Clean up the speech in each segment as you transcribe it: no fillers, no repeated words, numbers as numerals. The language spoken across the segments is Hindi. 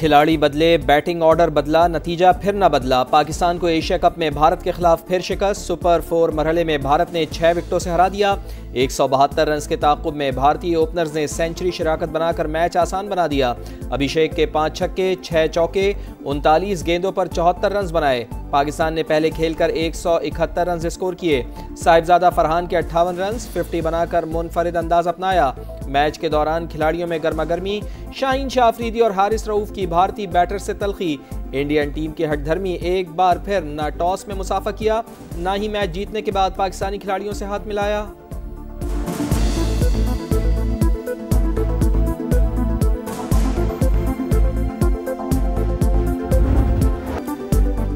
खिलाड़ी बदले, बैटिंग ऑर्डर बदला, नतीजा फिर न बदला। पाकिस्तान को एशिया कप में भारत के खिलाफ फिर शिकस्त। सुपर 4 मरहले में भारत ने 6 विकेटों से हरा दिया। 172 रन के ताक़ुब में भारतीय ओपनर्स ने सेंचुरी शराकत बनाकर मैच आसान बना दिया। अभिषेक के 5 छक्के, 6 चौके, 39 गेंदों पर 74 रन बनाए। पाकिस्तान ने पहले खेलकर 171 रन स्कोर किए। साहिबजादा फरहान के 58 रन 50 बनाकर मुनफरिद अंदाज अपनाया। मैच के दौरान खिलाड़ियों में गर्मा गर्मी। शाहीन शाह अफरीदी और हारिस रऊफ की भारतीय बैटर से तलखी। इंडियन टीम की हठधर्मी एक बार फिर न टॉस में मुसाफा किया, न ही मैच जीतने के बाद पाकिस्तानी खिलाड़ियों से हाथ मिलाया।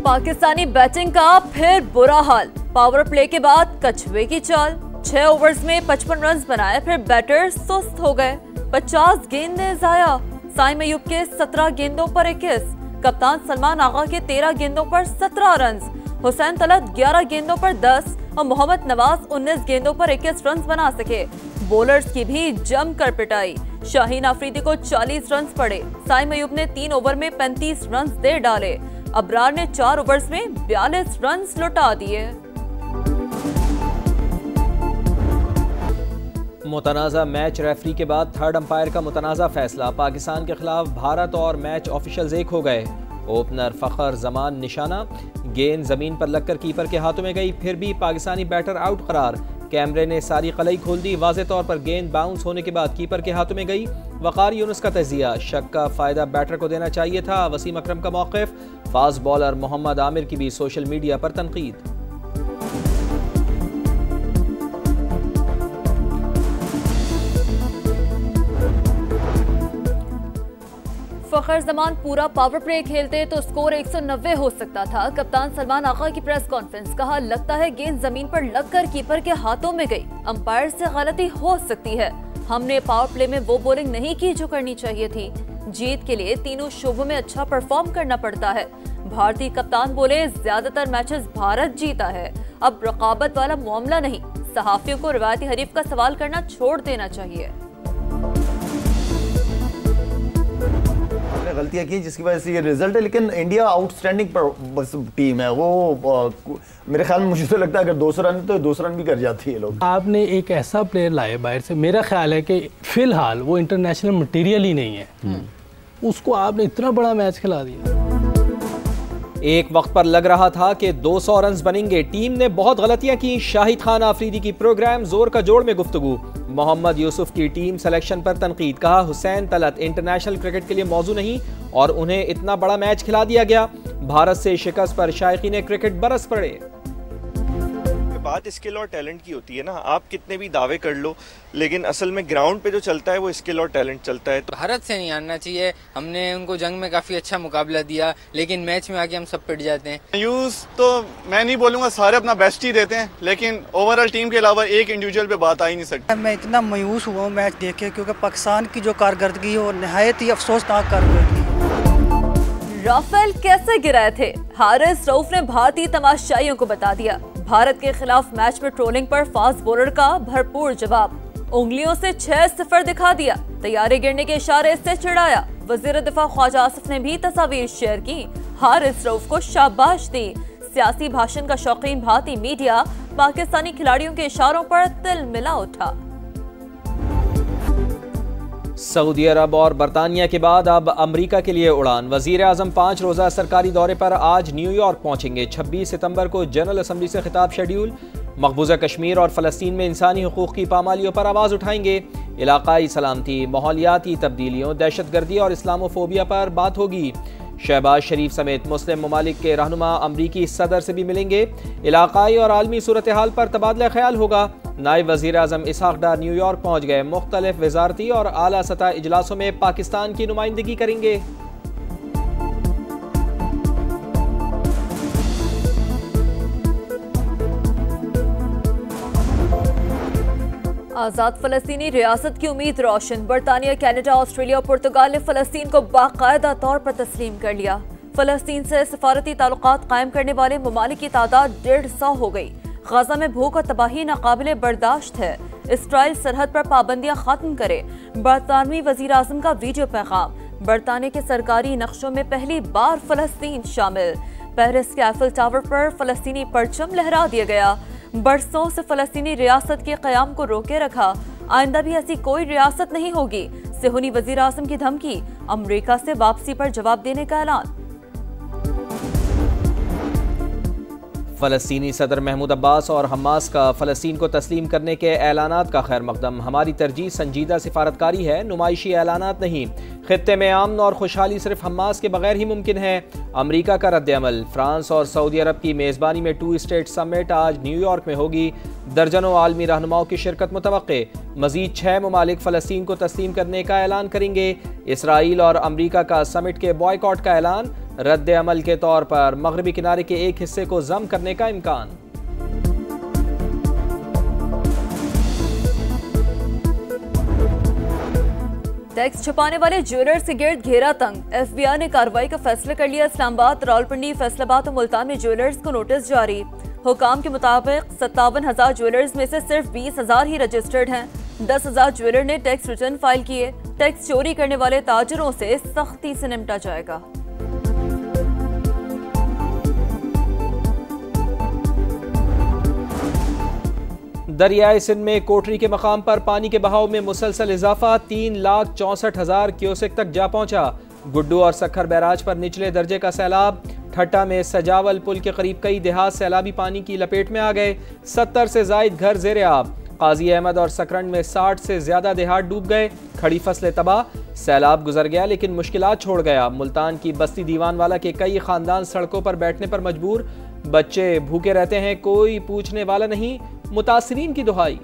पाकिस्तानी बैटिंग का फिर बुरा हाल। पावर प्ले के बाद कछुए की चाल। 6 ओवर्स में 55 रन बनाए, फिर बैटर सुस्त हो गए। 50 गेंदें जाया। साइम अयूब के 17 गेंदों पर 21, कप्तान सलमान आगा के 13 गेंदों पर 17 रन, हुसैन तलत 11 गेंदों पर 10 और मोहम्मद नवाज 19 गेंदों पर 21 रन बना सके। बॉलर्स की भी जमकर पिटाई। शाहीन अफरीदी को 40 रन पड़े। साइम अयूब ने 3 ओवर में 35 रन दे डाले। अबरार ने 4 ओवर्स में 42 रन लुटा दिए। मुतनाज़ा मैच रेफरी के बाद थर्ड अंपायर का मुतनाज़ा फैसला। पाकिस्तान के खिलाफ भारत और मैच ऑफिशियल्स एक हो गए। ओपनर फ़खर जमान निशाना। गेंद ज़मीन पर लगकर कीपर के हाथों में गई, फिर भी पाकिस्तानी बैटर आउट करार। कैमरे ने सारी कलई खोल दी। वाज़े तौर पर गेंद बाउंस होने के बाद कीपर के हाथों में गई। वक़ार यूनुस का तजिया। शक का फ़ायदा बैटर को देना चाहिए था। वसीम अकरम का मौक़िफ़। फास्ट बॉलर मोहम्मद आमिर की भी सोशल मीडिया पर तनकीद। फ़खर जमान पूरा पावर प्ले खेलते तो स्कोर 190 हो सकता था। कप्तान सलमान आगा की प्रेस कॉन्फ्रेंस। कहा, लगता है गेंद जमीन पर लगकर कीपर के हाथों में गई। अंपायर से गलती हो सकती है। हमने पावर प्ले में वो बॉलिंग नहीं की जो करनी चाहिए थी। जीत के लिए तीनों शोबों में अच्छा परफॉर्म करना पड़ता है। भारतीय कप्तान बोले, ज्यादातर मैचेस भारत जीता है, अब रकाबत वाला मामला नहीं। सहाफियों को रिवायती हरीफ का सवाल करना छोड़ देना चाहिए। गलतियां की जिसकी वजह से ये रिजल्ट है, लेकिन इंडिया आउटस्टैंडिंग टीम है। वो मेरे ख्याल में मुझे तो लगता है अगर 200 रन तो 200 रन भी कर जाती है लोग। आपने एक ऐसा प्लेयर लाए बाहर से, मेरा ख्याल है कि फिलहाल वो इंटरनेशनल मटेरियल ही नहीं है। उसको आपने इतना बड़ा मैच खिला दिया। एक वक्त पर लग रहा था कि 200 रन बनेंगे। टीम ने बहुत गलतियां की। शाहिद खान आफरीदी की प्रोग्राम जोर का जोड़ में गुफ्तगू। मोहम्मद यूसुफ की टीम सिलेक्शन पर तनकीद। कहा, हुसैन तलत इंटरनेशनल क्रिकेट के लिए मौजू नहीं और उन्हें इतना बड़ा मैच खिला दिया गया। भारत से शिकस्त पर शायकीन क्रिकेट बरस पड़े। बात स्किल और टैलेंट की होती है ना, आप कितने भी दावे कर लो, लेकिन असल में ग्राउंड पे जो चलता है वो स्किल और टैलेंट चलता है। भारत से नहीं आना चाहिए। हमने उनको जंग में काफी अच्छा मुकाबला दिया, लेकिन मैच में आके हम सब पिट जाते हैं। मायूस तो मैं नहीं बोलूंगा, सारे अपना बेस्ट ही देते हैं, लेकिन ओवरऑल टीम के अलावा एक इंडिविजुअल पे बात आ ही नहीं सकती। मैं इतना मायूस हुआ हूँ मैच देख के, क्योंकि पाकिस्तान की जो कारकर्दगी है वो नहायत ही अफसोसनाक कारकर्दगी। राफेल कैसे गिराए थे? हारिस रऊफ ने भारतीय तमाशाइयों को बता दिया। भारत के खिलाफ मैच में ट्रोलिंग पर फास्ट बॉलर का भरपूर जवाब। उंगलियों से 6-0 दिखा दिया। तैयारी गिरने के इशारे से चिढ़ाया। वजीर दिफा ख्वाजा आसिफ ने भी तस्वीर शेयर की। हारिस रऊफ को शाबाश दी। सियासी भाषण का शौकीन भारतीय मीडिया पाकिस्तानी खिलाड़ियों के इशारों पर तिल मिला उठा। सऊदी अरब और बरतानिया के बाद अब अमेरिका के लिए उड़ान। वजीर आजम 5 रोज़ा सरकारी दौरे पर आज न्यूयॉर्क पहुंचेंगे। 26 सितंबर को जनरल असम्बली से खिताब शेड्यूल। मकबूजा कश्मीर और फ़लस्तीन में इंसानी हुकूक की पामालियों पर आवाज़ उठाएंगे। इलाकाई सलामती, माहौलियाती तब्दीलियों, दहशतगर्दी और इस्लामोफोबिया पर बात होगी। शहबाज शरीफ समेत मुस्लिम ममालिक के रहनुमा अमरीकी सदर से भी मिलेंगे। इलाकाई और आलमी सूरत हाल पर तबादला ख्याल होगा। नायब वज़ीर आज़म इसहाक डार न्यूयॉर्क पहुँच गए। मुख्तलिफ वजारती और आला सतह इजलासों में पाकिस्तान की नुमाइंदगी करेंगे। आज़ाद फ़लस्तीनी रियासत की उम्मीद रोशन। बरतानिया, कनाडा, ऑस्ट्रेलिया और पुर्तगाल ने फ़लस्तीन को बाकायदा तौर पर तस्लीम कर लिया। फ़लस्तीन से सफारती ताल्लुकात कायम करने वाले ममालिक की तादाद 150 हो गई। गाजा में भूख और तबाही नाकाबिले बर्दाश्त है। इसराइल सरहद पर पाबंदियां खत्म करे। बरतानवी वजीर आज़म का वीडियो पैगाम। बरताने के सरकारी नक्शों में पहली बार फलस्तीन शामिल। पेरिस के एफिल टावर पर फलस्तीनी परचम लहरा दिया गया। बरसों से फलस्तीनी रियासत के क़याम को रोके रखा, आइंदा भी ऐसी कोई रियासत नहीं होगी। सेहूनी वज़ीर आज़म की धमकी, अमरीका से वापसी पर जवाब देने का ऐलान। फ़लस्तीनी सदर महमूद अब्बास और हमास का फ़लस्तीन को तस्लीम करने के ऐलानात का खैर मकदम। हमारी तरजीह संजीदा सिफारतकारी है, नुमाइशी ऐलानात नहीं। खित्ते में अमन और खुशहाली सिर्फ हमास के बगैर ही मुमकिन है। अमरीका का रद्द-ए-अमल। फ्रांस और सऊदी अरब की मेज़बानी में 2 स्टेट समिट आज न्यूयॉर्क में होगी। दर्जनों आलमी रहनुमाओं की शिरकत मुतवक्के। मज़ीद 6 ममालिक फ़लस्तीन को तस्लीम करने का ऐलान करेंगे। इसराइल और अमरीका का समिट के बॉयकॉट का ऐलान। रद्द-ए-अमल के तौर पर मगरबी किनारे के एक हिस्से को जम करने का इम्कान। टैक्स छुपाने वाले ज्वेलर्स के गिर्द घेरा तंग। FBI ने कार्रवाई का फैसला कर लिया। इस्लामाबाद, रावलपिंडी, फैसलाबाद और मुल्तान में ज्वेलर्स को नोटिस जारी। हुकाम के मुताबिक 57,000 ज्वेलर्स में से सिर्फ 20,000 ही रजिस्टर्ड हैं। 10,000 ज्वेलर ने टैक्स रिटर्न फाइल किए। टैक्स चोरी करने वाले ताजरों से सख्ती से निपटा जाएगा। दरियाए सिंध में कोटरी के मकाम पर पानी के बहाव में मुसलसल इजाफा। 3,64,000 क्यूसेक तक जा पहुंचा। गुड्डू और सखर बैराज पर निचले दर्जे का सैलाब। ठट्टा में सजावल पुल के करीब कई देहात सैलाबी पानी की लपेट में आ गए। 70 से जायद घर ज़ेरे आब। काजी अहमद और सकरंड में 60 से ज्यादा देहात डूब गए। खड़ी फसलें तबाह। सैलाब गुजर गया लेकिन मुश्किलात छोड़ गया। मुल्तान की बस्ती दीवान वाला के कई खानदान सड़कों पर बैठने पर मजबूर। बच्चे भूखे रहते हैं, कोई पूछने वाला नहीं। मुतासिरीन की दुहाई।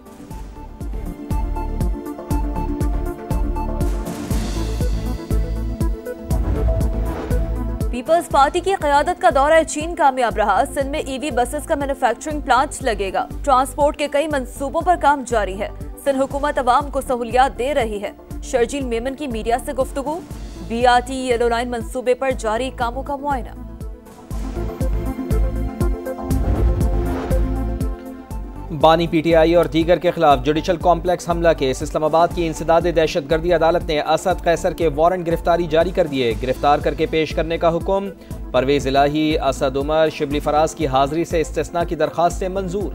पीपल्स पार्टी की क़यादत का दौरा चीन कामयाब रहा। सिंध में EV बसेस का मैन्युफैक्चरिंग प्लांट लगेगा। ट्रांसपोर्ट के कई मंसूबों पर काम जारी है। सिंध हुकूमत अवाम को सहूलियात दे रही है। शर्जील मेमन की मीडिया से गुफ्तगू। BRT येलो लाइन मंसूबे पर जारी कामों का मुआयना। बानी PTI और दीगर के खिलाफ जुडिशल कॉम्प्लेक्स हमला केस। इस्लामाबाद की इंसदाद दहशतगर्दी अदालत ने असद कैसर के वारंट गिरफ्तारी जारी कर दिए। गिरफ्तार करके पेश करने का हुक्म। परवेज इलाही, असद उमर, शिबली फराज की हाजिरी से इस्तिस्ना की दरखास्त से मंजूर।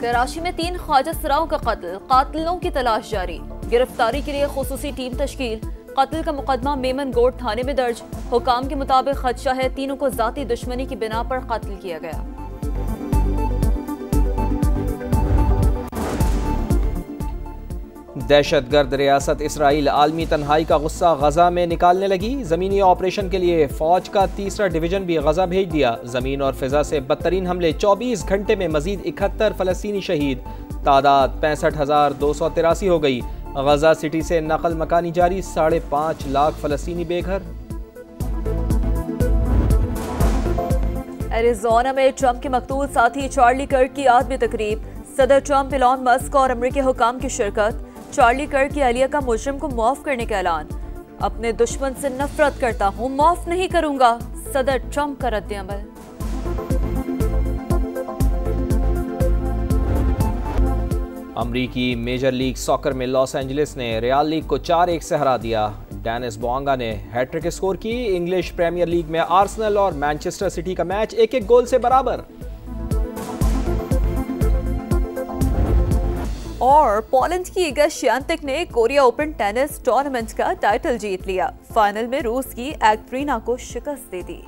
कराची में 3 ख्वाजा सराओं का कत्ल। कातिलों की तलाश जारी। गिरफ्तारी के लिए खुसूसी टीम तश्कील। कत्ल का मुकदमा मेमन गोट थाने में दर्ज। हुकाम के मुताबिक खदशा है तीनों को जाती दुश्मनी की बिना पर कत्ल किया गया। दहशतगर्द रियासत इसराइल आलमी तन्हाई का गुस्सा गजा में निकालने लगी। जमीनी ऑपरेशन के लिए फौज का 3रा डिवीजन भी गजा भेज दिया। जमीन और फिजा से बदतरीन हमले। 24 घंटे में मजीद 71 फलस्तीनी शहीद। तादाद 65,283 हो गई। गजा सिटी से नकल मकानी जारी। 5.5 लाख फलस्तीनी बेघर। एरिज़ोना में ट्रंप के मकतूल साथी चार्ली कर्क की याद में तकरीब। सदर ट्रंप, एलन मस्क और अमेरिकी हुकाम की शिरकत। चार्ली कर्क की अहलिया का मुजरिम को माफ करने का ऐलान। अपने दुश्मन से नफरत करता हूं, माफ नहीं करूंगा। सदर ट्रंप का रद्द-ए-अमल। अमरीकी मेजर लीग सॉकर में लॉस एंजलिस ने रियल लीग को 4-1 से हरा दिया। डेनिस बोंगा ने हैट्रिक स्कोर की। इंग्लिश प्रीमियर लीग में आर्सेनल और मैनचेस्टर सिटी का मैच 1-1 गोल से बराबर। और पोलैंड की इगा श्वियातेक ने कोरिया ओपन टेनिस टूर्नामेंट का टाइटल जीत लिया। फाइनल में रूस की एक्ट्रीना को शिकस्त दे दी।